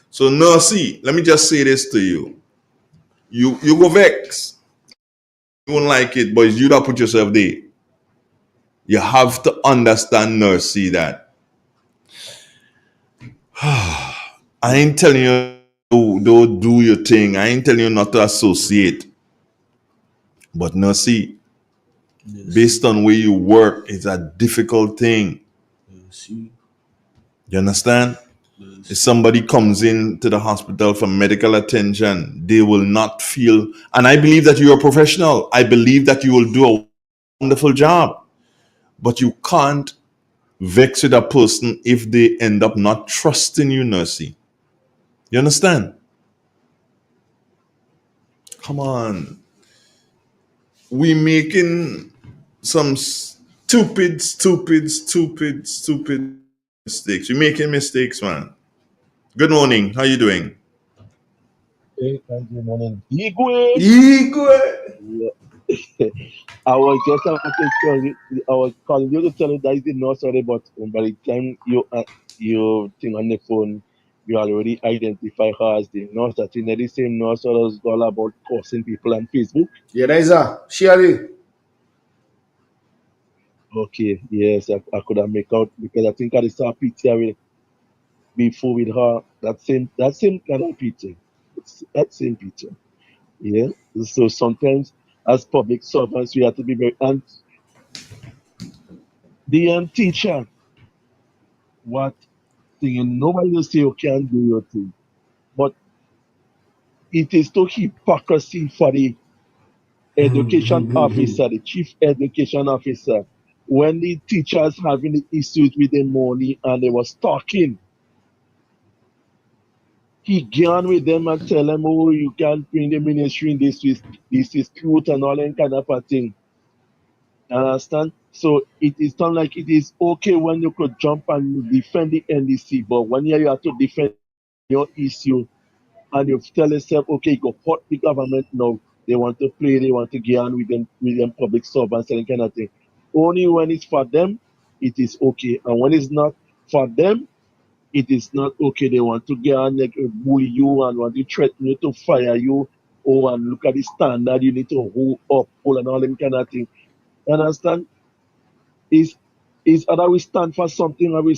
So nursey, let me just say this to you. You go vex. You won't like it, but you don't put yourself there. You have to understand, nursey, that I ain't telling you don't do your thing. I ain't telling you not to associate. But nursey, based on where you work, it's a difficult thing. You understand? If somebody comes in to the hospital for medical attention, they will not feel, and I believe that you're a professional. I believe that you will do a wonderful job. But you can't vex with a person if they end up not trusting you, nursey. You understand? Come on. We making some stupid mistakes. You're making mistakes, man. Good morning. How you doing? Hey, good morning. Igwe. Yeah. I was just about to tell you. I was calling you to tell you that is the nurse already, but by the time you think on the phone, you already identify her as the nurse. That you know the same nurse that was all about cursing people on Facebook. Yeah, that is her. She already. Okay, yes, I could have make out because I think I saw a picture with before with her. That same kind of picture. That same picture. Yeah. So sometimes as public servants we have to be very the teacher. What thing nobody will say you can't do your thing. But it is to hypocrisy for the education officer, the chief education officer, when the teachers having the issues with the money and they was talking. he gone with them and tell them, oh, you can't bring the ministry in this dispute and all that kind of a thing. Understand? So it is not like it is okay when you could jump and defend the NDC, but when you have to defend your issue and you tell yourself, okay, go hurt the government now. They want to play, they want to get on with them public servants and that kind of thing. Only when it's for them, it is okay. And when it's not for them, it is not okay. They want to get on like bully you and want to threaten you to fire you. Oh, and look at the standard you need to hold and all them kind of thing. Understand? Is either we stand for something or we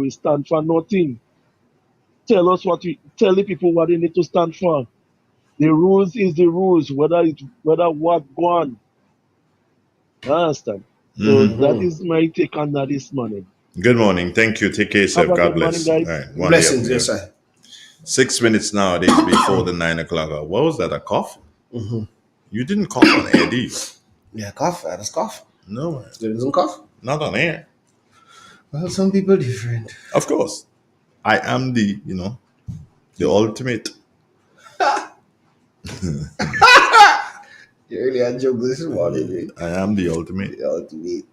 stand for nothing. Tell us tell the people what they need to stand for. The rules is the rules, whether what go on. Understand? So that is my take on that this morning. Good morning. Thank you. Take care, sir. God bless. Morning, guys. All right. Blessings, yes, sir. 6 minutes nowadays before the 9 o'clock hour. What was that? A cough? Mm-hmm. You didn't cough on air, did you? Yeah, cough. I just cough. No. There isn't cough? Not on air. Well, some people different. Of course. I am the ultimate. You really had joke this morning. I am the ultimate. The ultimate.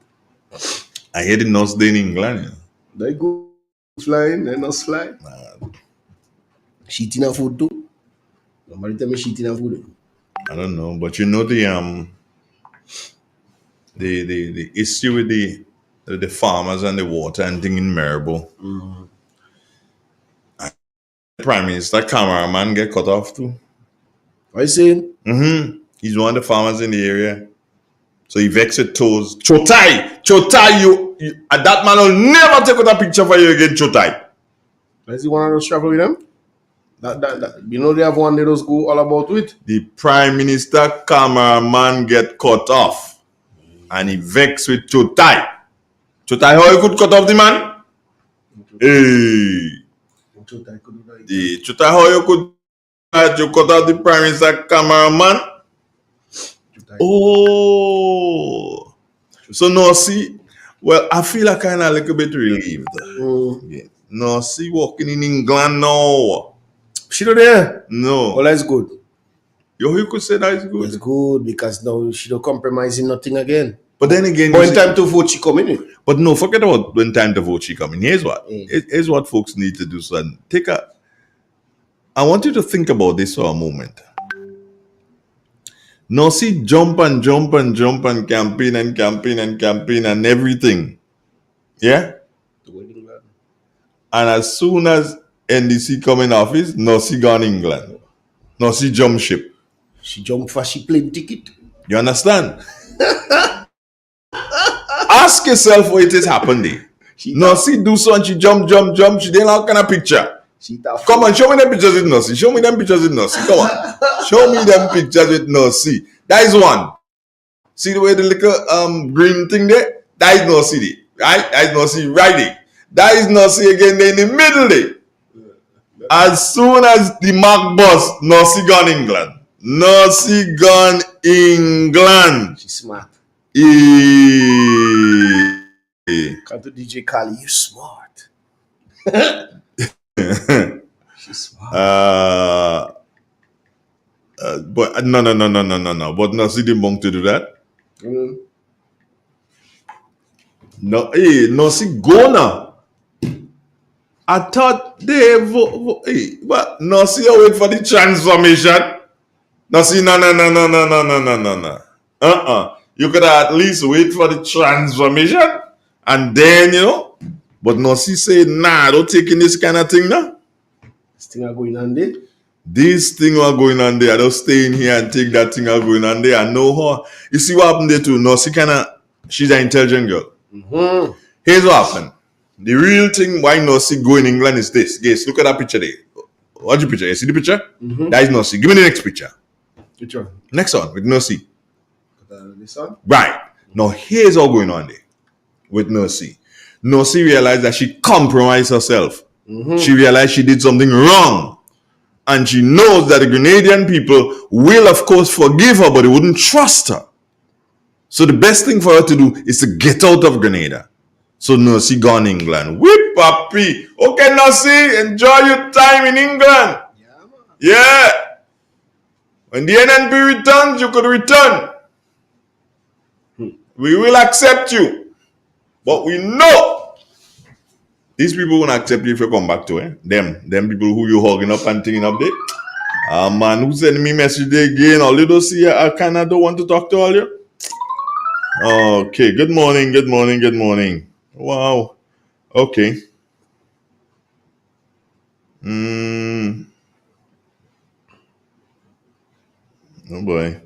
I hear the nurse day in England. Yeah. They go flying, they not fly. She eating her food too. Nobody tell me she eating her food. I don't know, but you know the issue with the farmers and the water and thing in Maribor. Mm-hmm. The Prime Minister cameraman get cut off too. What you saying? Mm-hmm. He's one of the farmers in the area. So he vexed with toes. Chotai, you that man will never take out a picture for you again, Chotai. Does he want to travel with them? That you know they have one they just go all about with. The Prime Minister cameraman get cut off. And he vexed with Chotai. Chotai, how you could cut off the man? Hey. Chotai, how you could cut off the Prime Minister cameraman? Oh. So no, see, well, I feel I kind of a little bit relieved. Yeah. No, see, walking in England now. She not there? No. Well, that's good. You could say that is good. It's good because now she don't compromise in nothing again. But then again, when time to vote, she come in. But no, forget about when time to vote, she come in. Here's what. Here's what folks need to do. So I want you to think about this for a moment. No, see, jump and campaign and everything. Yeah? And as soon as NDC come in office, no, see gone England. No, see jump ship. She jump for she plane ticket. You understand? Ask yourself what it is happening. No, see, do so and she jump. She didn't have kind of picture. Come on, show me them pictures with Nossi. Show me them pictures with Nossi. Come on. Show me them pictures with Nossi. That is one. See the way the little green thing there? That is Nossi, right? That is Nossi right there. That is Nossi again there in the middle there. As soon as the mark bus, Nossi gone England. Nossi gone England. She's smart. Come to DJ Kali, you smart. She's smart. But no. But Nossi didn't want to do that. No, Nossi go now. I thought they but Nossi wait for the transformation. Nossi, no. You could at least wait for the transformation and then, but Nossi say, nah, don't take in this kind of thing now. This thing are going on there. This thing are going on there. I don't stay in here and take that thing are going on there. I know her. You see what happened there too? Nossi she's an intelligent girl. Mm-hmm. Here's what happened. The real thing why Nossi go in England is this. Guys, look at that picture there. What's the picture? You see the picture? Mm-hmm. That is Nossi. Give me the next picture. Which one? Next one with Nossi. This one? Right. Now here's all going on there with Nossi. Nossi realized that she compromised herself. Mm-hmm. She realized she did something wrong. And she knows that the Grenadian people will, of course, forgive her, but they wouldn't trust her. So the best thing for her to do is to get out of Grenada. So Nurse gone England. Whip papi. Okay, Nurse, enjoy your time in England. Yeah. When the NNP returns, you could return. We will accept you. But we know these people won't accept you if you come back to it. Them people who you hugging up and thinking up there. Man, who sending me message there again? All you don't see, I kind of don't want to talk to all you. Okay, good morning. Wow. Okay. Oh boy.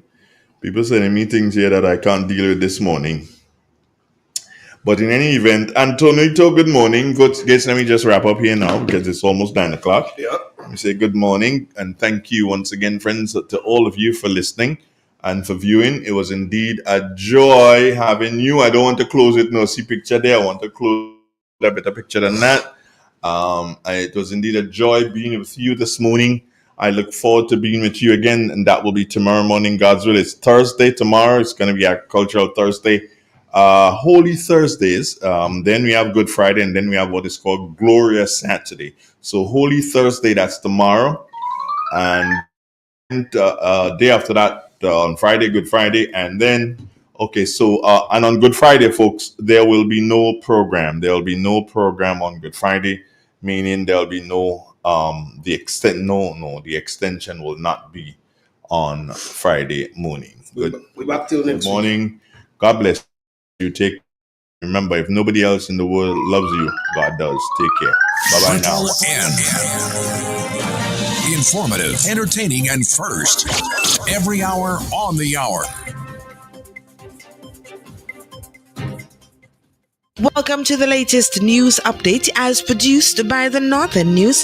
People sending me things here that I can't deal with this morning. But in any event, Antonito, good morning. Guys, let me just wrap up here now because it's almost 9 o'clock. Yeah. Let me say good morning and thank you once again, friends, to all of you for listening and for viewing. It was indeed a joy having you. I don't want to close it. No, see picture there. I want to close a better picture than that. It was indeed a joy being with you this morning. I look forward to being with you again, and that will be tomorrow morning, God's will. It's Thursday tomorrow. It's going to be a cultural Thursday. Holy Thursdays, then we have Good Friday, and then we have what is called Glorious Saturday. So Holy Thursday, that's tomorrow, and day after that on Friday, Good Friday, and then and on Good Friday, folks, there will be no program. There will be no program on Good Friday, meaning there will be no the extension will not be on Friday morning. We back till next Good morning. God bless you. Remember, if nobody else in the world loves you, God does. Take care. Bye-bye now. Informative, entertaining, and first. Every hour on the hour. Welcome to the latest news update as produced by the Northern News